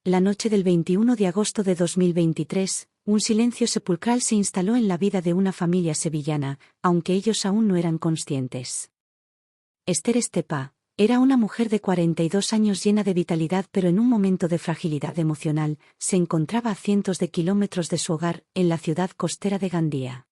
La noche del 21 de agosto de 2023, un silencio sepulcral se instaló en la vida de una familia sevillana, aunque ellos aún no eran conscientes. Esther Estepa era una mujer de 42 años llena de vitalidad, pero en un momento de fragilidad emocional, se encontraba a cientos de kilómetros de su hogar, en la ciudad costera de Gandía.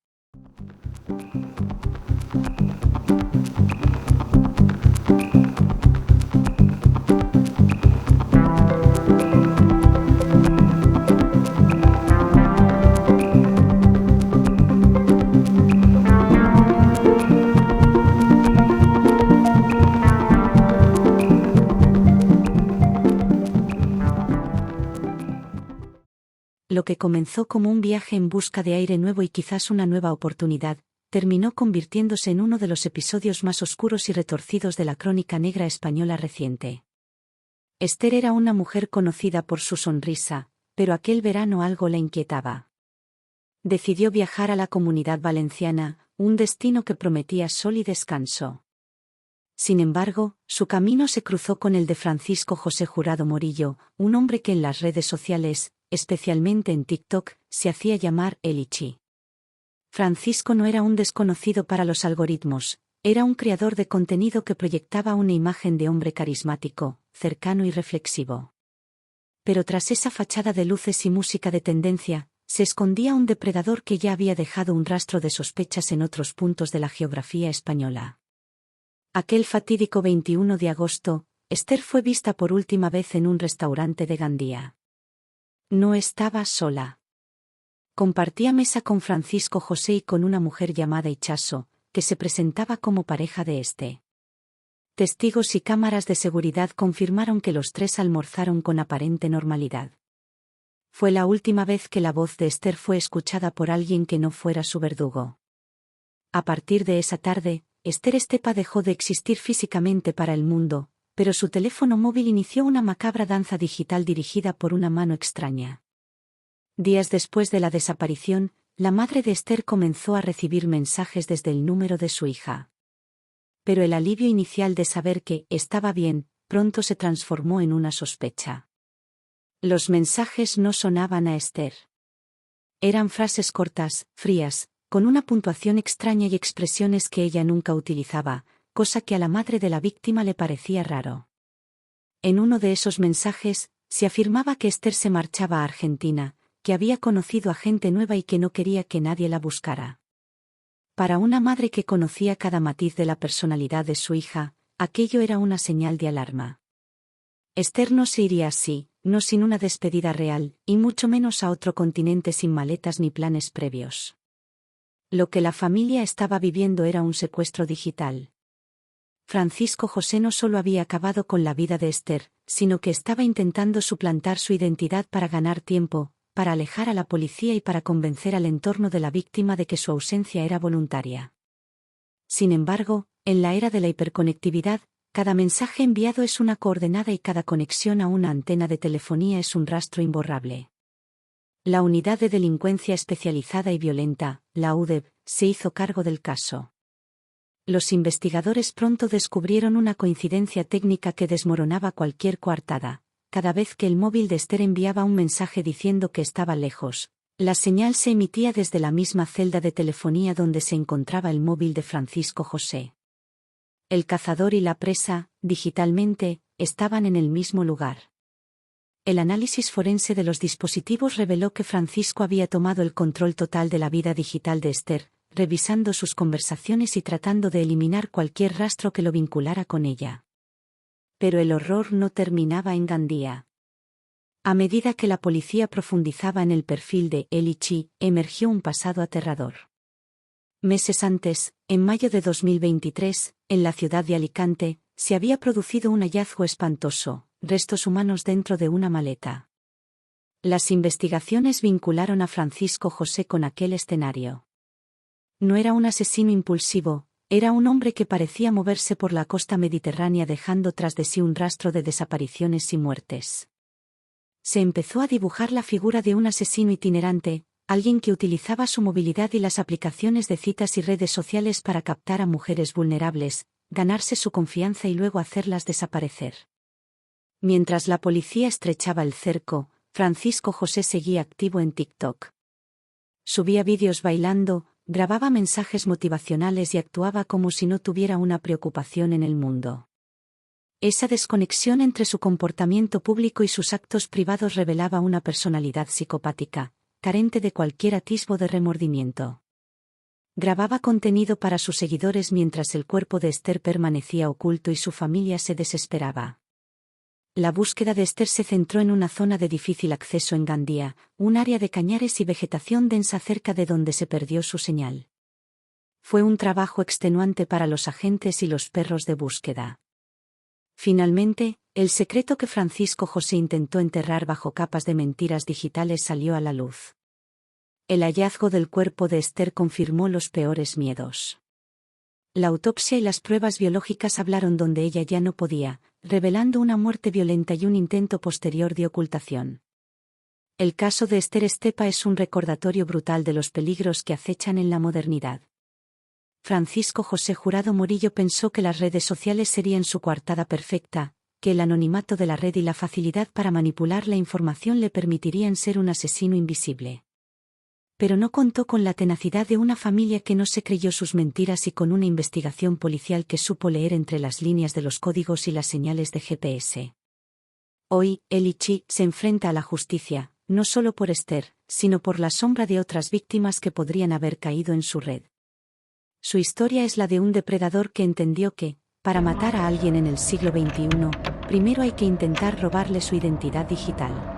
Lo que comenzó como un viaje en busca de aire nuevo y quizás una nueva oportunidad, terminó convirtiéndose en uno de los episodios más oscuros y retorcidos de la crónica negra española reciente. Esther era una mujer conocida por su sonrisa, pero aquel verano algo la inquietaba. Decidió viajar a la Comunidad Valenciana, un destino que prometía sol y descanso. Sin embargo, su camino se cruzó con el de Francisco José Jurado Morillo, un hombre que en las redes sociales, especialmente en TikTok, se hacía llamar El Ichi. Francisco no era un desconocido para los algoritmos, era un creador de contenido que proyectaba una imagen de hombre carismático, cercano y reflexivo. Pero tras esa fachada de luces y música de tendencia, se escondía un depredador que ya había dejado un rastro de sospechas en otros puntos de la geografía española. Aquel fatídico 21 de agosto, Esther fue vista por última vez en un restaurante de Gandía. No estaba sola. Compartía mesa con Francisco José y con una mujer llamada Ichaso, que se presentaba como pareja de este. Testigos y cámaras de seguridad confirmaron que los tres almorzaron con aparente normalidad. Fue la última vez que la voz de Esther fue escuchada por alguien que no fuera su verdugo. A partir de esa tarde, Esther Estepa dejó de existir físicamente para el mundo, pero su teléfono móvil inició una macabra danza digital dirigida por una mano extraña. Días después de la desaparición, la madre de Esther comenzó a recibir mensajes desde el número de su hija. Pero el alivio inicial de saber que estaba bien, pronto se transformó en una sospecha. Los mensajes no sonaban a Esther. Eran frases cortas, frías, con una puntuación extraña y expresiones que ella nunca utilizaba, cosa que a la madre de la víctima le parecía raro. En uno de esos mensajes, se afirmaba que Esther se marchaba a Argentina, que había conocido a gente nueva y que no quería que nadie la buscara. Para una madre que conocía cada matiz de la personalidad de su hija, aquello era una señal de alarma. Esther no se iría así, no sin una despedida real, y mucho menos a otro continente sin maletas ni planes previos. Lo que la familia estaba viviendo era un secuestro digital. Francisco José no solo había acabado con la vida de Esther, sino que estaba intentando suplantar su identidad para ganar tiempo, para alejar a la policía y para convencer al entorno de la víctima de que su ausencia era voluntaria. Sin embargo, en la era de la hiperconectividad, cada mensaje enviado es una coordenada y cada conexión a una antena de telefonía es un rastro imborrable. La Unidad de Delincuencia Especializada y Violenta, la UDEV, se hizo cargo del caso. Los investigadores pronto descubrieron una coincidencia técnica que desmoronaba cualquier coartada. Cada vez que el móvil de Esther enviaba un mensaje diciendo que estaba lejos, la señal se emitía desde la misma celda de telefonía donde se encontraba el móvil de Francisco José. El cazador y la presa, digitalmente, estaban en el mismo lugar. El análisis forense de los dispositivos reveló que Francisco había tomado el control total de la vida digital de Esther, revisando sus conversaciones y tratando de eliminar cualquier rastro que lo vinculara con ella. Pero el horror no terminaba en Gandía. A medida que la policía profundizaba en el perfil de El Ichi, emergió un pasado aterrador. Meses antes, en mayo de 2023, en la ciudad de Alicante, se había producido un hallazgo espantoso, restos humanos dentro de una maleta. Las investigaciones vincularon a Francisco José con aquel escenario. No era un asesino impulsivo, era un hombre que parecía moverse por la costa mediterránea dejando tras de sí un rastro de desapariciones y muertes. Se empezó a dibujar la figura de un asesino itinerante, alguien que utilizaba su movilidad y las aplicaciones de citas y redes sociales para captar a mujeres vulnerables, ganarse su confianza y luego hacerlas desaparecer. Mientras la policía estrechaba el cerco, Francisco José seguía activo en TikTok. Subía vídeos bailando, grababa mensajes motivacionales y actuaba como si no tuviera una preocupación en el mundo. Esa desconexión entre su comportamiento público y sus actos privados revelaba una personalidad psicopática, carente de cualquier atisbo de remordimiento. Grababa contenido para sus seguidores mientras el cuerpo de Esther permanecía oculto y su familia se desesperaba. La búsqueda de Esther se centró en una zona de difícil acceso en Gandía, un área de cañares y vegetación densa cerca de donde se perdió su señal. Fue un trabajo extenuante para los agentes y los perros de búsqueda. Finalmente, el secreto que Francisco José intentó enterrar bajo capas de mentiras digitales salió a la luz. El hallazgo del cuerpo de Esther confirmó los peores miedos. La autopsia y las pruebas biológicas hablaron donde ella ya no podía, revelando una muerte violenta y un intento posterior de ocultación. El caso de Esther Estepa es un recordatorio brutal de los peligros que acechan en la modernidad. Francisco José Jurado Morillo pensó que las redes sociales serían su coartada perfecta, que el anonimato de la red y la facilidad para manipular la información le permitirían ser un asesino invisible. Pero no contó con la tenacidad de una familia que no se creyó sus mentiras y con una investigación policial que supo leer entre las líneas de los códigos y las señales de GPS. Hoy, Eli Chi se enfrenta a la justicia, no solo por Esther, sino por la sombra de otras víctimas que podrían haber caído en su red. Su historia es la de un depredador que entendió que, para matar a alguien en el siglo XXI, primero hay que intentar robarle su identidad digital.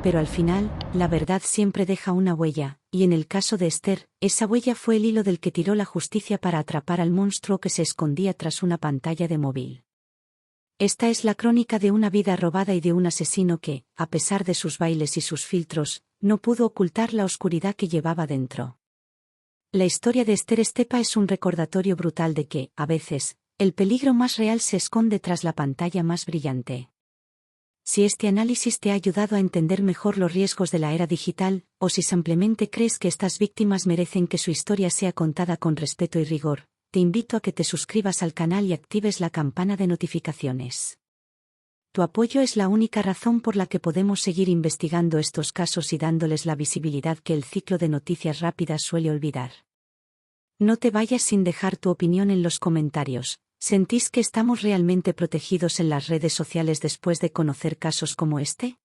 Pero al final, la verdad siempre deja una huella, y en el caso de Esther, esa huella fue el hilo del que tiró la justicia para atrapar al monstruo que se escondía tras una pantalla de móvil. Esta es la crónica de una vida robada y de un asesino que, a pesar de sus bailes y sus filtros, no pudo ocultar la oscuridad que llevaba dentro. La historia de Esther Estepa es un recordatorio brutal de que, a veces, el peligro más real se esconde tras la pantalla más brillante. Si este análisis te ha ayudado a entender mejor los riesgos de la era digital, o si simplemente crees que estas víctimas merecen que su historia sea contada con respeto y rigor, te invito a que te suscribas al canal y actives la campana de notificaciones. Tu apoyo es la única razón por la que podemos seguir investigando estos casos y dándoles la visibilidad que el ciclo de noticias rápidas suele olvidar. No te vayas sin dejar tu opinión en los comentarios. ¿Sentís que estamos realmente protegidos en las redes sociales después de conocer casos como este?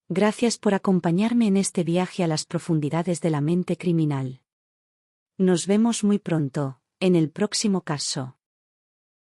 Gracias por acompañarme en este viaje a las profundidades de la mente criminal. Nos vemos muy pronto, en el próximo caso.